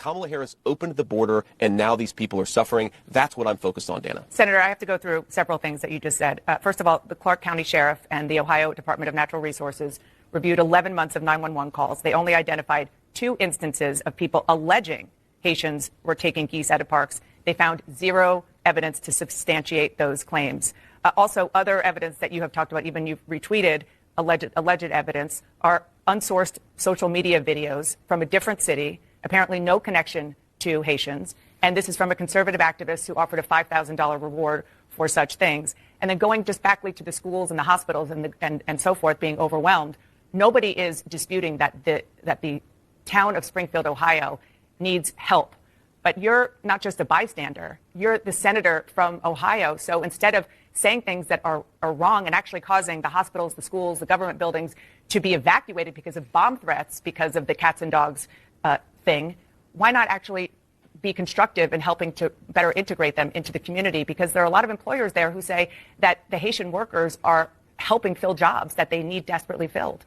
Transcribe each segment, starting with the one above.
Kamala Harris opened the border, and now these people are suffering. That's what I'm focused on, Dana. Senator, I have to go through several things that you just said. First of all, the Clark County Sheriff and the Ohio Department of Natural Resources reviewed 11 months of 911 calls. They only identified 2 instances of people alleging Haitians were taking geese out of parks. They found 0 evidence to substantiate those claims. Also, other evidence that you have talked about, even you've retweeted alleged evidence, are unsourced social media videos from a different city, apparently no connection to Haitians. And this is from a conservative activist who offered a $5,000 reward for such things. And then going just backly to the schools and the hospitals and so forth being overwhelmed, nobody is disputing that the town of Springfield, Ohio, needs help. But you're not just a bystander. You're the senator from Ohio. So instead of saying things that are wrong and actually causing the hospitals, the schools, the government buildings to be evacuated because of bomb threats, because of the cats and dogs thing, why not actually be constructive in helping to better integrate them into the community? Because there are a lot of employers there who say that the Haitian workers are helping fill jobs that they need desperately filled.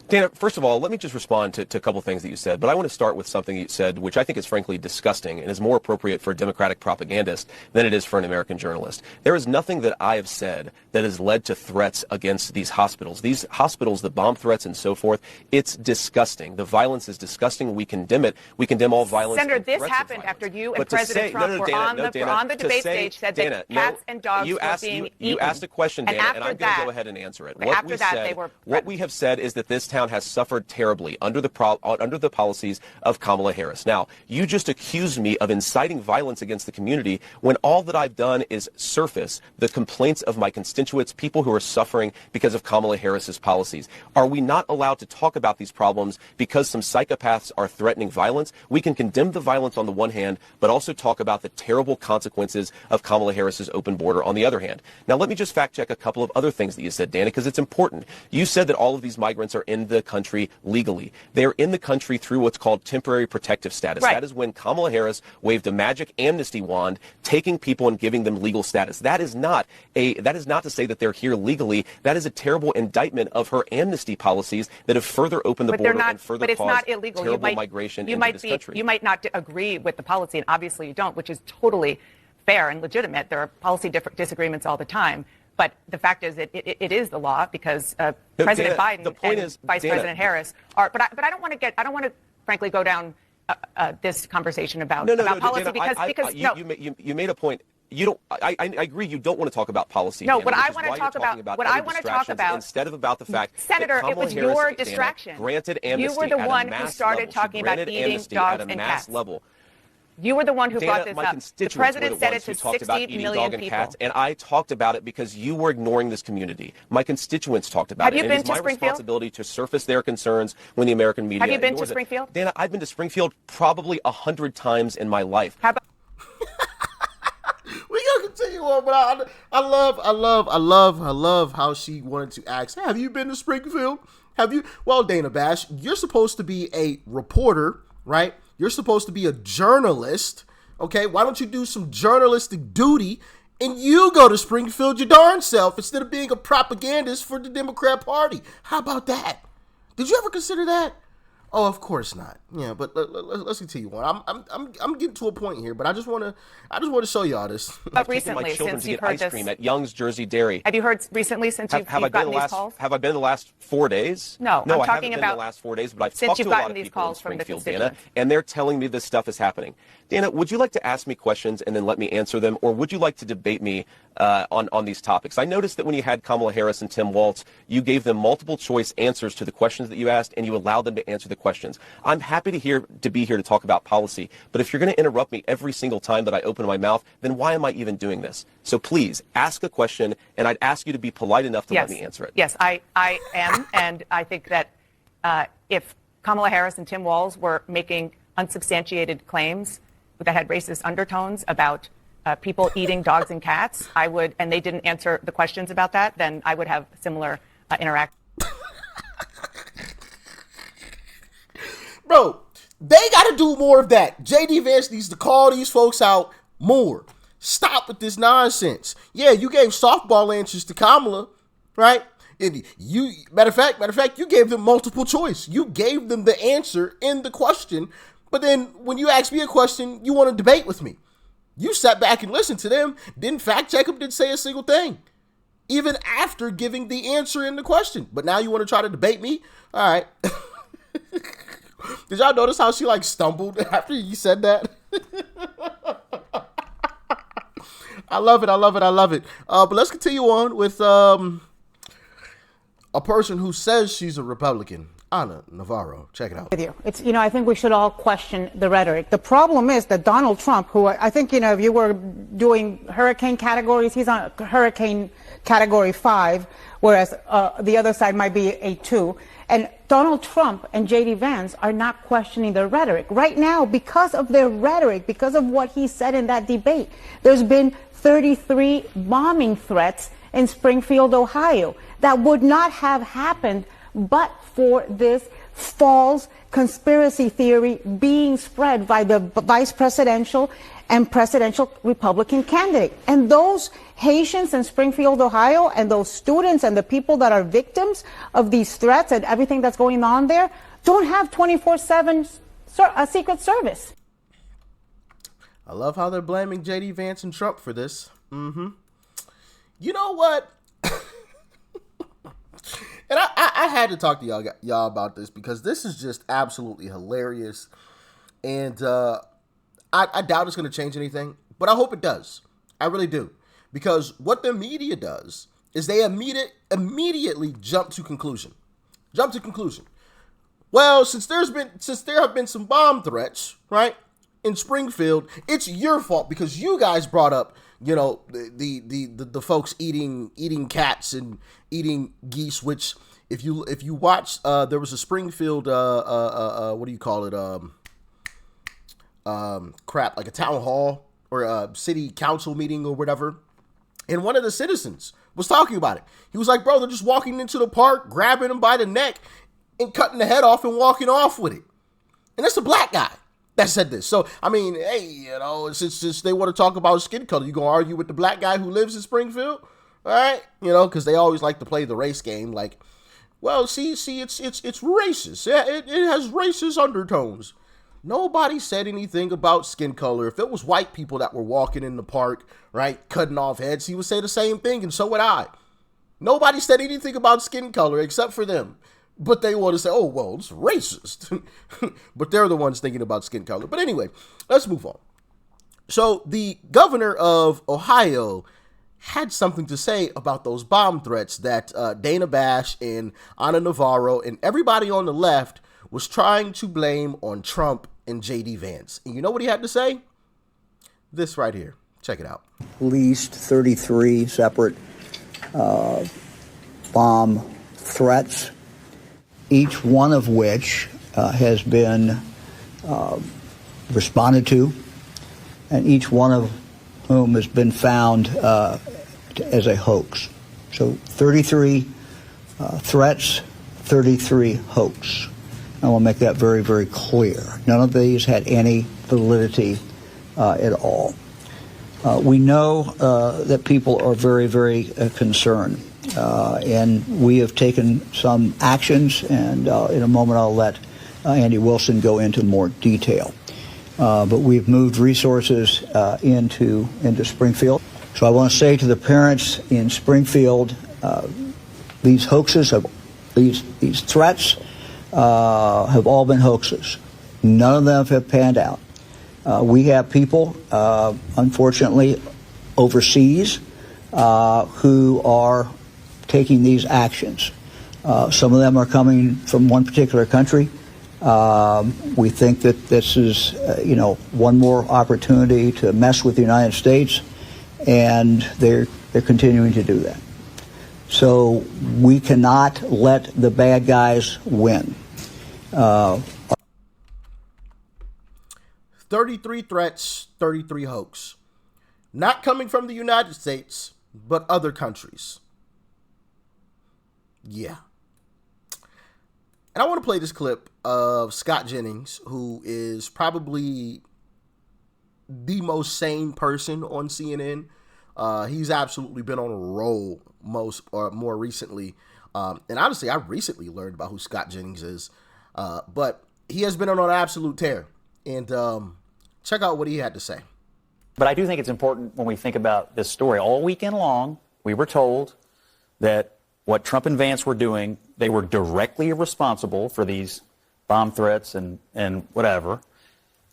Dana, first of all, let me just respond to a couple things that you said, but I want to start with something you said, which I think is frankly disgusting and is more appropriate for a Democratic propagandist than it is for an American journalist. There is nothing that I have said that has led to threats against these hospitals. These hospitals, the bomb threats and so forth, it's disgusting. The violence is disgusting. We condemn it. We condemn all violence. Senator, this happened after you and President Trump were on the debate stage, said that cats and dogs were being eaten. You asked a question, Dana, and I'm going to go ahead and answer it. What we have said is that this town has suffered terribly under the policies of Kamala Harris. Now, you just accused me of inciting violence against the community when all that I've done is surface the complaints of my constituents, people who are suffering because of Kamala Harris's policies. Are we not allowed to talk about these problems because some psychopaths are threatening violence? We can condemn the violence on the one hand, but also talk about the terrible consequences of Kamala Harris's open border on the other hand. Now, let me just fact check a couple of other things that you said, Dana, because it's important. You said that all of these migrants are in the country legally. They are in the country through what's called temporary protective status. Right. That is when Kamala Harris waved a magic amnesty wand, taking people and giving them legal status. That is not to say that they're here legally. That is a terrible indictment of her amnesty policies that have further opened the border and further caused terrible migration into this country. You might not agree with the policy, and obviously you don't, which is totally fair and legitimate. There are policy disagreements all the time. But the fact is, it is the law because President Biden and Vice President Harris are. But I don't want to frankly go down this conversation about policy because you made a point. You don't. I agree. You don't want to talk about policy. No, Dana, what I want to talk about. Instead of about the fact, Senator, it was your distraction. Dana, granted amnesty. You were the one who started talking about eating dogs and cats. You were the one who brought this up. The president said it to 60 million people. Cats, and I talked about it because you were ignoring this community. My constituents talked about it. Have you been to Springfield? It is my responsibility to surface their concerns when the American media Have you been to ignores it. Springfield? Dana, I've been to Springfield probably 100 times in my life. How about we gotta continue on, but I love how she wanted to ask, hey, have you been to Springfield? Have you? Well, Dana Bash, you're supposed to be a reporter, right? You're supposed to be a journalist, okay? Why don't you do some journalistic duty and you go to Springfield your darn self instead of being a propagandist for the Democrat Party? How about that? Did you ever consider that? Oh, of course not. Yeah, but let's continue on. I'm getting to a point here, but I just want to show y'all this. But recently, since you've heard ice cream at Young's Jersey Dairy. Have you heard recently since you've gotten these calls? Have I been the last 4 days? No, I talking haven't been about the last 4 days, but I've since talked you've to a lot gotten of these people calls in from the Springfield, constituents. Dana, and they're telling me this stuff is happening. Dana, would you like to ask me questions and then let me answer them, or would you like to debate me on these topics? I noticed that when you had Kamala Harris and Tim Walz, you gave them multiple choice answers to the questions that you asked, and you allowed them to answer the questions. I'm happy to be here to talk about policy, but if you're going to interrupt me every single time that I open my mouth, then why am I even doing this? So please ask a question, and I'd ask you to be polite enough to let me answer it. Yes, I am, and I think that if Kamala Harris and Tim Walz were making unsubstantiated claims that had racist undertones about people eating dogs and cats, and they didn't answer the questions about that, then I would have similar interaction. Bro, they got to do more of that. J.D. Vance needs to call these folks out more. Stop with this nonsense. Yeah, you gave softball answers to Kamala, right? And matter of fact, you gave them multiple choice. You gave them the answer in the question. But then when you asked me a question, you want to debate with me. You sat back and listened to them, didn't fact check them, didn't say a single thing, even after giving the answer in the question. But now you want to try to debate me? All right. Did y'all notice how she like stumbled after you said that? I love it. But let's continue on with a person who says she's a Republican. Ana Navarro, check it out. With you. It's, I think we should all question the rhetoric. The problem is that Donald Trump, who I think, if you were doing hurricane categories, he's on hurricane category 5, whereas the other side might be a 2. And Donald Trump and J.D. Vance are not questioning the rhetoric. Right now, because of their rhetoric, because of what he said in that debate, there's been 33 bombing threats in Springfield, Ohio, that would not have happened but for this false conspiracy theory being spread by the vice presidential and presidential Republican candidate. And those Haitians in Springfield, Ohio, and those students and the people that are victims of these threats and everything that's going on there don't have 24/7 Secret Service. I love how they're blaming J.D. Vance and Trump for this. You know what? And I had to talk to y'all about this because this is just absolutely hilarious. And I doubt it's going to change anything, but I hope it does. I really do. Because what the media does is they immediately jump to conclusion. Well, since there have been some bomb threats, right, in Springfield, it's your fault because you guys brought up, the folks eating cats and eating geese. Which, if you watch, there was a Springfield, what do you call it? Like a town hall or a city council meeting or whatever. And one of the citizens was talking about it. He was like, bro, they're just walking into the park, grabbing him by the neck and cutting the head off and walking off with it. And that's a black guy that said this. So, I mean, hey, it's just they want to talk about skin color. You going to argue with the black guy who lives in Springfield? All right. Because they always like to play the race game. Like, well, see, it's racist. Yeah, it has racist undertones. Nobody said anything about skin color. If it was white people that were walking in the park, right, cutting off heads, he would say the same thing, and so would I. Nobody said anything about skin color except for them. But they want to say, oh, well, it's racist. But they're the ones thinking about skin color. But anyway, let's move on. So the governor of Ohio had something to say about those bomb threats that Dana Bash and Ana Navarro and everybody on the left was trying to blame on Trump and J.D. Vance. And you know what he had to say? This right here. Check it out. At least 33 separate bomb threats, each one of which has been responded to, and each one of whom has been found as a hoax. So 33 threats, 33 hoax. I want to make that very, very clear. None of these had any validity at all. We know that people are very, very concerned, and we have taken some actions, and in a moment I'll let Andy Wilson go into more detail. But we've moved resources into Springfield. So I want to say to the parents in Springfield, these hoaxes, these threats, have all been hoaxes. None of them have panned out. We have people, unfortunately, overseas who are taking these actions. Some of them are coming from one particular country. We think that this is, one more opportunity to mess with the United States, and they're continuing to do that. So we cannot let the bad guys win. 33 threats, 33 hoax. Not coming from the United States, but other countries. Yeah. And I want to play this clip of Scott Jennings, who is probably the most sane person on CNN. He's absolutely been on a roll more recently. And honestly, I recently learned about who Scott Jennings is. But he has been on an absolute tear. And check out what he had to say. But I do think it's important when we think about this story. All weekend long, we were told that what Trump and Vance were doing, they were directly responsible for these bomb threats and whatever.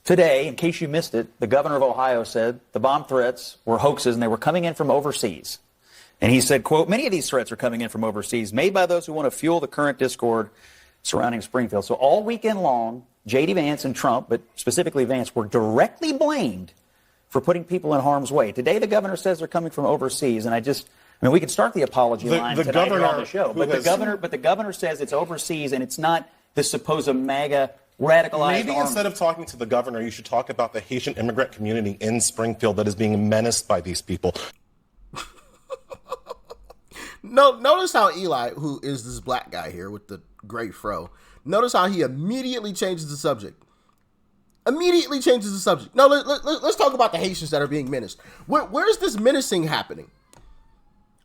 Today, in case you missed it, the governor of Ohio said the bomb threats were hoaxes and they were coming in from overseas. And he said, quote, many of these threats are coming in from overseas, made by those who want to fuel the current discord surrounding Springfield. So all weekend long, J.D. Vance and Trump, but specifically Vance, were directly blamed for putting people in harm's way. Today, the governor says they're coming from overseas, and I mean, we can start the apology line tonight on the show, but the governor says it's overseas, and it's not this supposed MAGA radicalized Maybe army. Instead of talking to the governor, you should talk about the Haitian immigrant community in Springfield that is being menaced by these people. No, notice how Eli, who is this black guy here with the gray fro, notice how he immediately changes the subject. Immediately changes the subject. No, let's talk about the Haitians that are being menaced. Where's this menacing happening?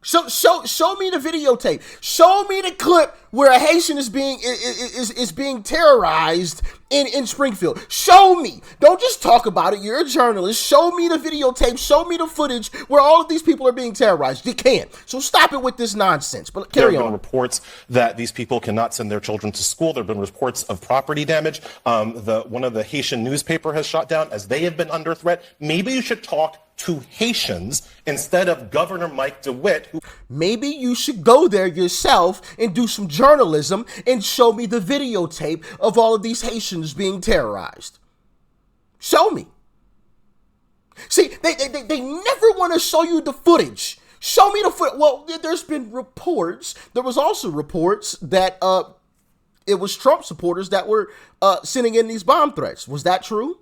Show me the videotape. Show me the clip where a Haitian is being terrorized in Springfield. Show me. Don't just talk about it. You're a journalist. Show me the videotape. Show me the footage where all of these people are being terrorized. You can't. So stop it with this nonsense. But carry on. There have been reports that these people cannot send their children to school. There have been reports of property damage. One of the Haitian newspaper has shot down as they have been under threat. Maybe you should talk to Haitians instead of Governor Mike DeWitt. Maybe you should go there yourself and do some journalism and show me the videotape of all of these Haitians being terrorized. Show me. See, they never want to show you the footage. Show me the footage. Well, there's been reports. There was also reports that it was Trump supporters that were sending in these bomb threats. Was that true?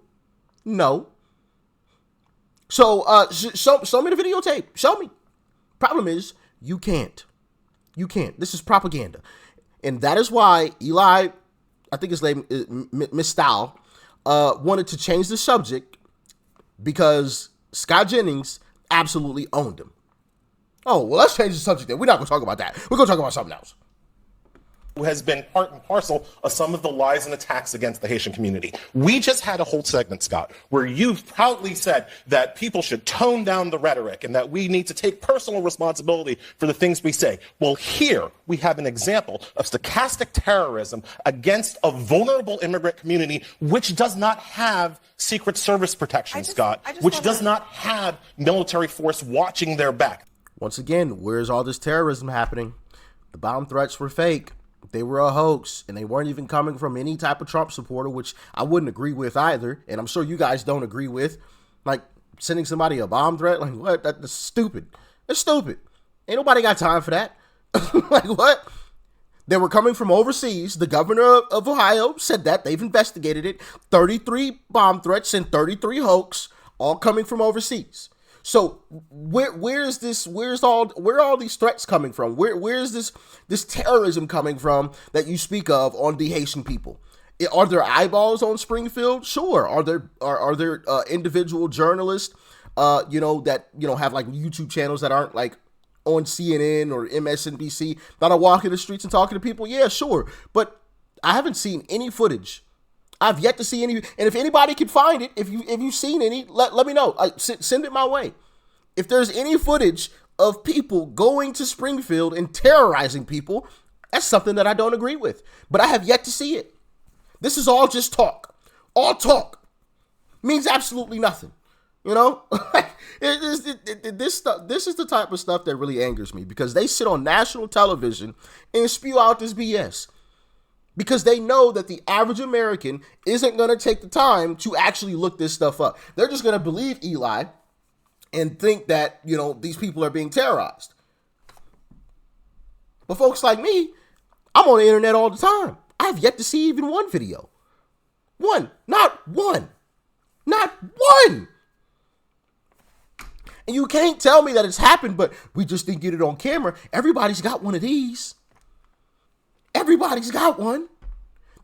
No. So, show me the videotape. Show me. Problem is, you can't. You can't. This is propaganda. And that is why Eli, I think his name is Mistal, wanted to change the subject because Scott Jennings absolutely owned him. Oh, well, let's change the subject then. We're not going to talk about that. We're going to talk about something else. Has been part and parcel of some of the lies and attacks against the Haitian community. We just had a whole segment, Scott, where you've proudly said that people should tone down the rhetoric and that we need to take personal responsibility for the things we say. Well, here we have an example of stochastic terrorism against a vulnerable immigrant community which does not have Secret Service protection, Scott, which does not have military force watching their back. Once again, where's all this terrorism happening? The bomb threats were fake. They were a hoax, and they weren't even coming from any type of Trump supporter, which I wouldn't agree with either, and I'm sure you guys don't agree with. Like, sending somebody a bomb threat? Like, what? That's stupid. That's stupid. Ain't nobody got time for that. Like, what? They were coming from overseas. The governor of Ohio said that. They've investigated it. 33 bomb threats and 33 hoax, all coming from overseas. So where are all these threats coming from? Where is this terrorism coming from that you speak of on the Haitian people? Are there eyeballs on Springfield? Sure. Are there individual journalists that have like YouTube channels that aren't like on CNN or MSNBC that are walking the streets and talking to people? Yeah, sure. But I haven't seen any footage. I've yet to see any, and if anybody can find it, if you've seen any, let me know. Send it my way. If there's any footage of people going to Springfield and terrorizing people, that's something that I don't agree with. But I have yet to see it. This is all just talk. All talk means absolutely nothing. You know, this is the type of stuff that really angers me because they sit on national television and spew out this BS. Because they know that the average American isn't going to take the time to actually look this stuff up. They're just going to believe Eli and think that, these people are being terrorized. But folks like me, I'm on the internet all the time. I have yet to see even one video. One. Not one. Not one. And you can't tell me that it's happened, but we just didn't get it on camera. Everybody's got one of these. Everybody's got one.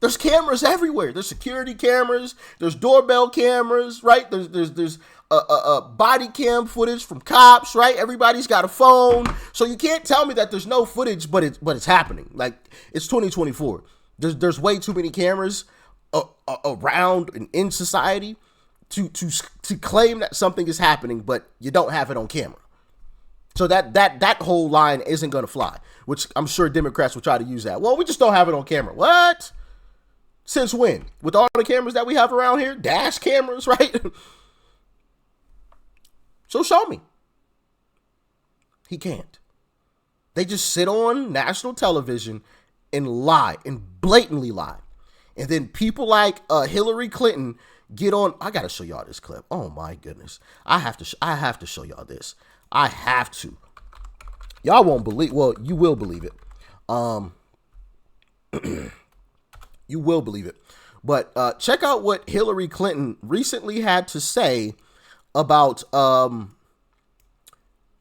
There's cameras everywhere. There's security cameras. There's doorbell cameras, right? There's body cam footage from cops, right? Everybody's got a phone. So you can't tell me that there's no footage, but it's happening. Like, it's 2024. There's way too many cameras around and in society to claim that something is happening, but you don't have it on camera. So that whole line isn't going to fly, which I'm sure Democrats will try to use that. Well, we just don't have it on camera. What? Since when? With all the cameras that we have around here, dash cameras, right? So show me. He can't. They just sit on national television and lie, and blatantly lie. And then people like Hillary Clinton get on. I got to show y'all this clip. Oh my goodness. I have to show y'all this. I have to. Y'all won't believe. Well, you will believe it. You will believe it. But check out what Hillary Clinton recently had to say about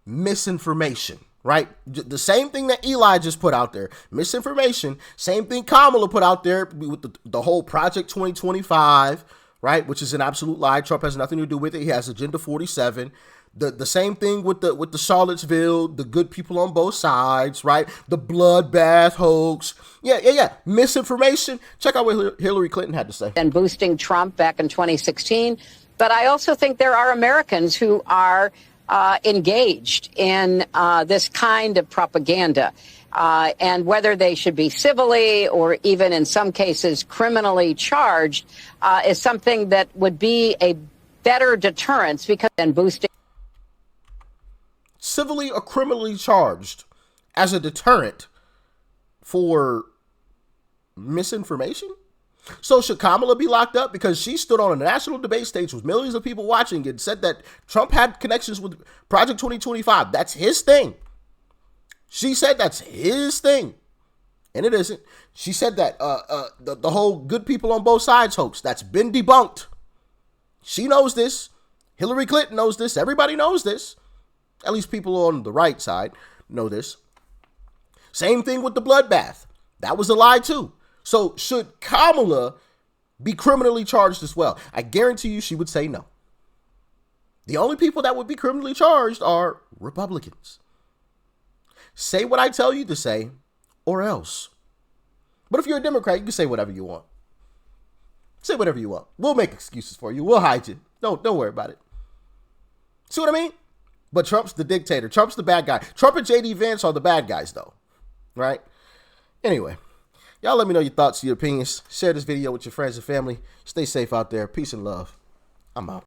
misinformation, right? The same thing that Eli just put out there, misinformation, same thing Kamala put out there with the whole Project 2025, right? Which is an absolute lie. Trump has nothing to do with it. He has Agenda 47. The same thing with the Charlottesville, the good people on both sides, right? The bloodbath hoax. Yeah. Misinformation. Check out what Hillary Clinton had to say. And boosting Trump back in 2016. But I also think there are Americans who are engaged in this kind of propaganda. And whether they should be civilly or even in some cases criminally charged is something that would be a better deterrence because then boosting. Civilly or criminally charged as a deterrent for misinformation? So should Kamala be locked up because she stood on a national debate stage with millions of people watching and said that Trump had connections with Project 2025? That's his thing. She said that's his thing. And it isn't. She said that the whole good people on both sides hoax, that's been debunked. She knows this. Hillary Clinton knows this. Everybody knows this. At least people on the right side know this. Same thing with the bloodbath. That was a lie too. So should Kamala be criminally charged as well? I guarantee you she would say no. The only people that would be criminally charged are Republicans. Say what I tell you to say or else. But if you're a Democrat, you can say whatever you want. Say whatever you want. We'll make excuses for you. We'll hide you. Don't worry about it. See what I mean? But Trump's the dictator. Trump's the bad guy. Trump and J.D. Vance are the bad guys, though. Right? Anyway, y'all let me know your thoughts, your opinions. Share this video with your friends and family. Stay safe out there. Peace and love. I'm out.